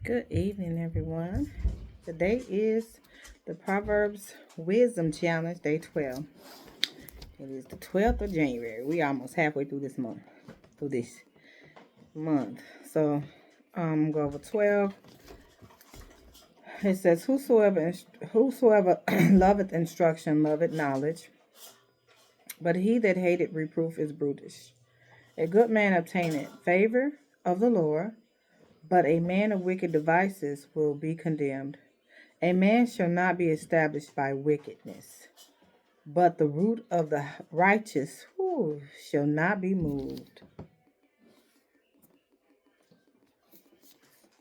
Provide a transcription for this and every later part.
Good evening, everyone. Today is the Proverbs Wisdom Challenge, Day 12. It is the 12th of January. We almost halfway through this month. So, go over 12. It says, Whosoever loveth instruction loveth knowledge, but he that hateth reproof is brutish. A good man obtaineth favor of the Lord, but a man of wicked devices will be condemned. A man shall not be established by wickedness, but the root of the righteous shall not be moved.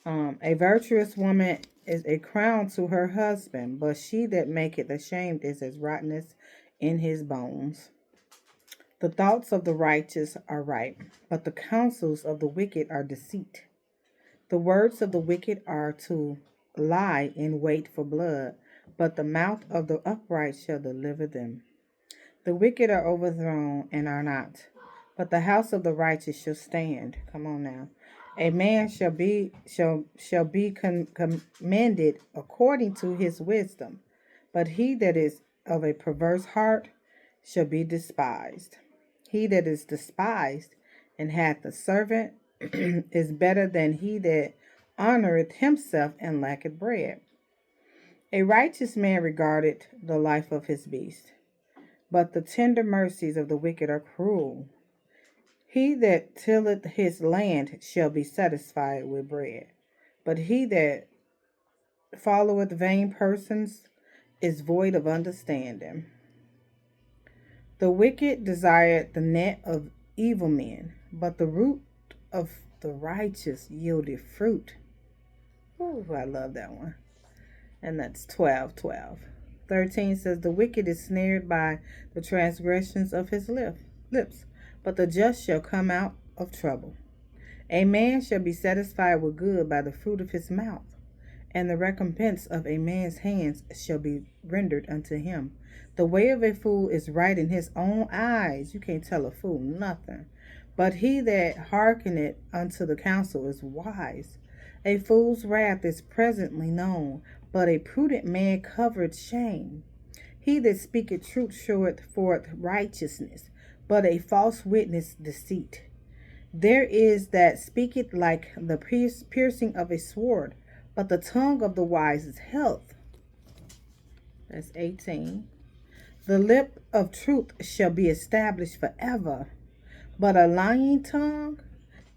A virtuous woman is a crown to her husband, but she that maketh ashamed is as rottenness in his bones. The thoughts of the righteous are right, but the counsels of the wicked are deceit. The words of the wicked are to lie in wait for blood, but the mouth of the upright shall deliver them. The wicked are overthrown and are not, but the house of the righteous shall stand. Come on now. A man shall be commended according to his wisdom, but he that is of a perverse heart shall be despised. He that is despised and hath a servant is better than he that honoreth himself and lacketh bread. A righteous man regardeth the life of his beast, but the tender mercies of the wicked are cruel. He that tilleth his land shall be satisfied with bread, but he that followeth vain persons is void of understanding. The wicked desire the net of evil men, but the root of the righteous yielded fruit. Oh, I love that one. And that's 12:12. 13 says, The wicked is snared by the transgressions of his lips, but the just shall come out of trouble. A man shall be satisfied with good by the fruit of his mouth, and the recompense of a man's hands shall be rendered unto him. The way of a fool is right in his own eyes. You can't tell a fool nothing. But he that hearkeneth unto the counsel is wise. A fool's wrath is presently known, but a prudent man covereth shame. He that speaketh truth showeth forth righteousness, but a false witness deceit. There is that speaketh like the piercing of a sword, but the tongue of the wise is health. That's 18. The lip of truth shall be established forever, but a lying tongue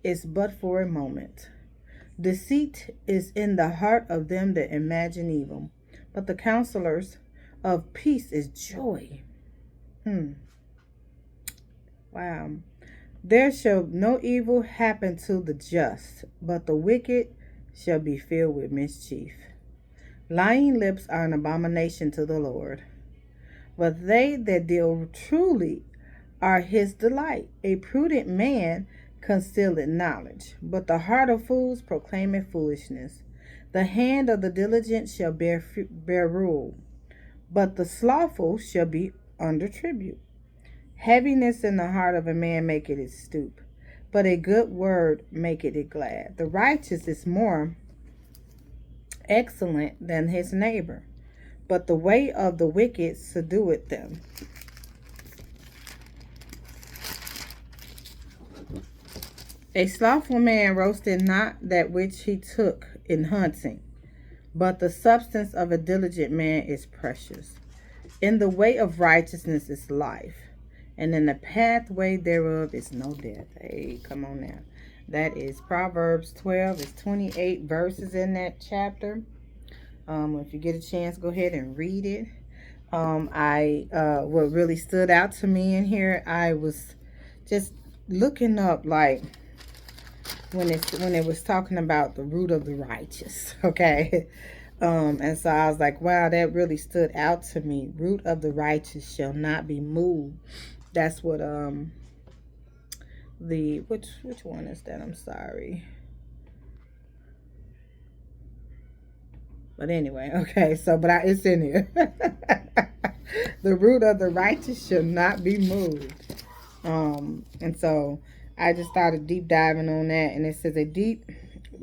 is but for a moment. Deceit is in the heart of them that imagine evil, but the counselors of peace is joy. Wow. There shall no evil happen to the just, but the wicked shall be filled with mischief. Lying lips are an abomination to the Lord, but they that deal truly are his delight. A prudent man concealeth knowledge, but the heart of fools proclaimeth foolishness. The hand of the diligent shall bear rule, but the slothful shall be under tribute. Heaviness in the heart of a man maketh it stoop, but a good word maketh it glad. The righteous is more excellent than his neighbor, but the way of the wicked subdueth them. A slothful man roasteth not that which he took in hunting, but the substance of a diligent man is precious. In the way of righteousness is life, and in the pathway thereof is no death. Hey, come on now. That is Proverbs 12. It's 28 verses in that chapter. If you get a chance, go ahead and read it. What really stood out to me in here, I was just looking up like when it was talking about the root of the righteous, okay? And so I was like, wow, that really stood out to me. Root of the righteous shall not be moved. That's what which one is that? I'm sorry. But anyway, okay, so it's in here. The root of the righteous shall not be moved. And so I just started deep diving on that, and it says a deep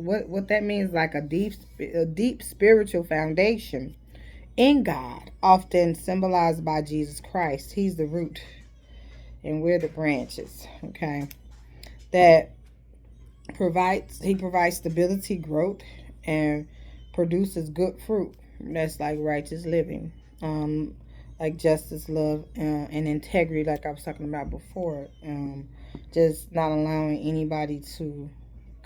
what that means, like a deep spiritual foundation in God, often symbolized by Jesus Christ. He's the root and we're the branches. Okay, that he provides stability, growth, and produces good fruit. That's like righteous living, like justice, love, and integrity, like I was talking about before. Just not allowing anybody to.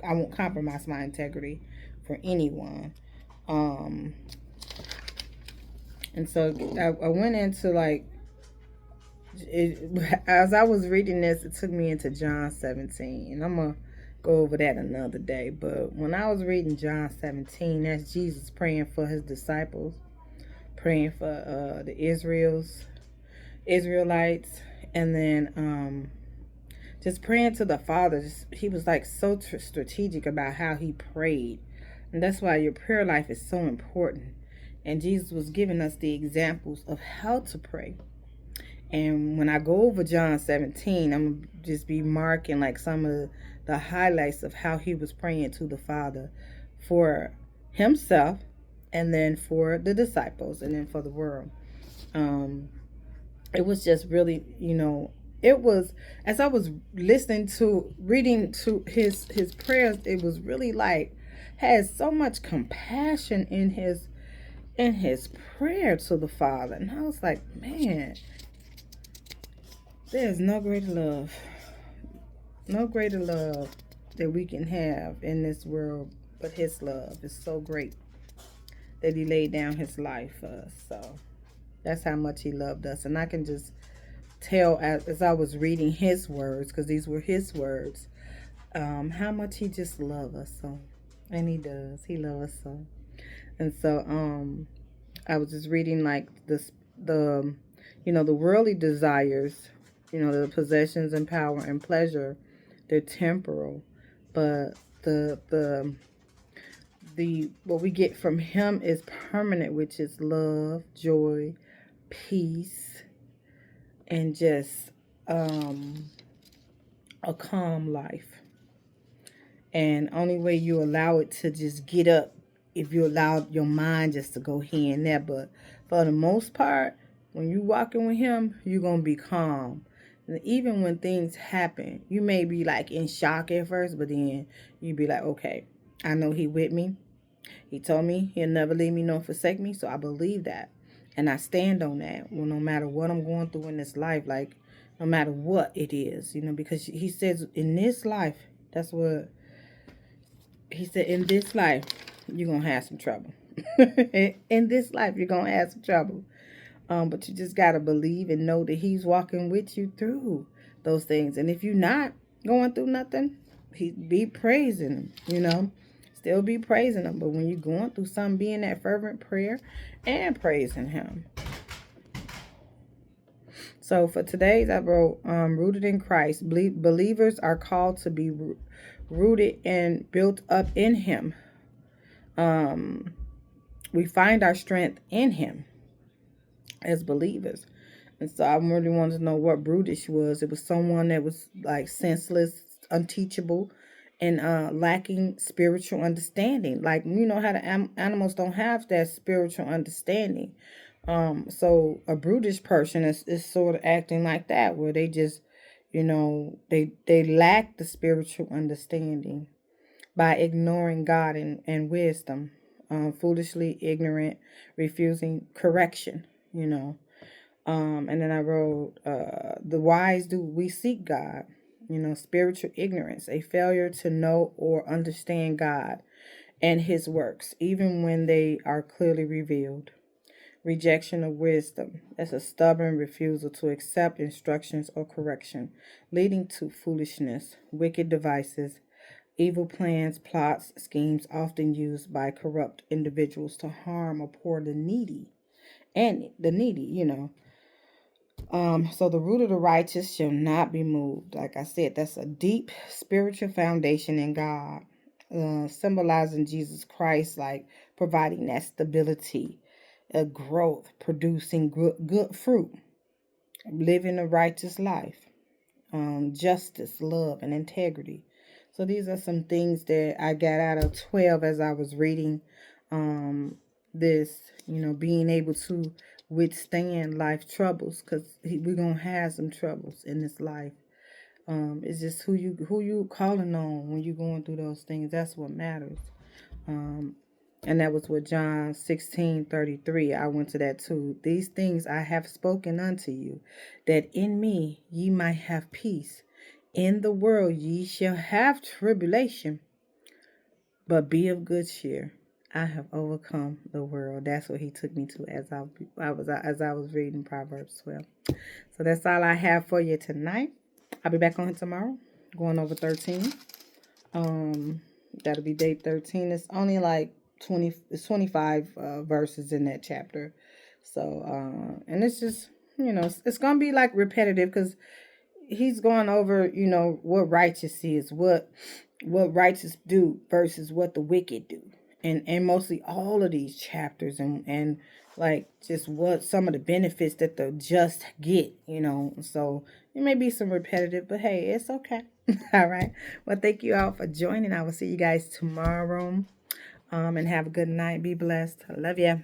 I won't compromise my integrity for anyone. Um, and so I went into like as I was reading this, it took me into John 17, and I'm gonna go over that another day. But when I was reading John 17, that's Jesus praying for his disciples, praying for the Israelites, and then just praying to the Father. He was like so strategic about how he prayed, and that's why your prayer life is so important. And Jesus was giving us the examples of how to pray. And when I go over John 17, I'm going to just be marking like some of the highlights of how he was praying to the Father for himself, and then for the disciples, and then for the world. It was just really, it was, as I was listening to, reading to his prayers, it was really like, had so much compassion in his prayer to the Father. And I was like, man, there's no greater love. No greater love that we can have in this world, but his love is so great that he laid down his life for us. So that's how much he loved us. And I can just tell as I was reading his words, because these were his words, how much he just loved us so. And he does. He loves us so. And so I was just reading like the worldly desires, the possessions and power and pleasure, they're temporal, but the what we get from him is permanent, which is love, joy, peace, and just a calm life. And only way you allow it to just get up, if you allow your mind just to go here and there. But for the most part, when you walking with him, you're gonna be calm. And even when things happen, you may be like in shock at first, but then you be like, okay, I know he with me. He told me he'll never leave me nor forsake me, so I believe that. And I stand on that. Well, no matter what I'm going through in this life, like no matter what it is, because he says in this life, that's what he said, in this life, you're going to have some trouble. In this life, you're going to have some trouble. But you just got to believe and know that he's walking with you through those things. And if you're not going through nothing, be praising him, Still be praising him. But when you're going through something, be in that fervent prayer and praising him. So for today's, I wrote, rooted in Christ. Believers are called to be rooted and built up in him. We find our strength in him as believers. And so I really wanted to know what brutish was. It was someone that was like senseless, unteachable, and lacking spiritual understanding. Like, how the animals don't have that spiritual understanding. So a brutish person is sort of acting like that, where they just, they lack the spiritual understanding by ignoring God and wisdom, foolishly ignorant, refusing correction, and then I wrote, the wise do we seek God, spiritual ignorance, a failure to know or understand God and his works, even when they are clearly revealed. Rejection of wisdom, that's a stubborn refusal to accept instructions or correction, leading to foolishness, wicked devices, evil plans, plots, schemes often used by corrupt individuals to harm or poor the needy. And the needy. So the root of the righteous shall not be moved. Like I said, that's a deep spiritual foundation in God, symbolizing Jesus Christ, like providing that stability, a growth, producing good fruit, living a righteous life, justice, love, and integrity. So these are some things that I got out of 12 as I was reading this, being able to withstand life troubles, because we're going to have some troubles in this life. It's just who you calling on when you're going through those things. That's what matters. And that was what John 16:33. I went to that too. These things I have spoken unto you, that in me ye might have peace. In the world ye shall have tribulation, but be of good cheer. I have overcome the world. That's what he took me to as I was reading Proverbs 12. So that's all I have for you tonight. I'll be back on it tomorrow, going over 13. That'll be day 13. It's only like 25 verses in that chapter. So and it's just, it's gonna be like repetitive, because he's going over, what righteous is, what righteous do versus what the wicked do. And mostly all of these chapters, and like just what some of the benefits that the just get. So it may be some repetitive, but hey, it's okay. All right. Well, thank you all for joining. I will see you guys tomorrow. And have a good night. Be blessed. I love you.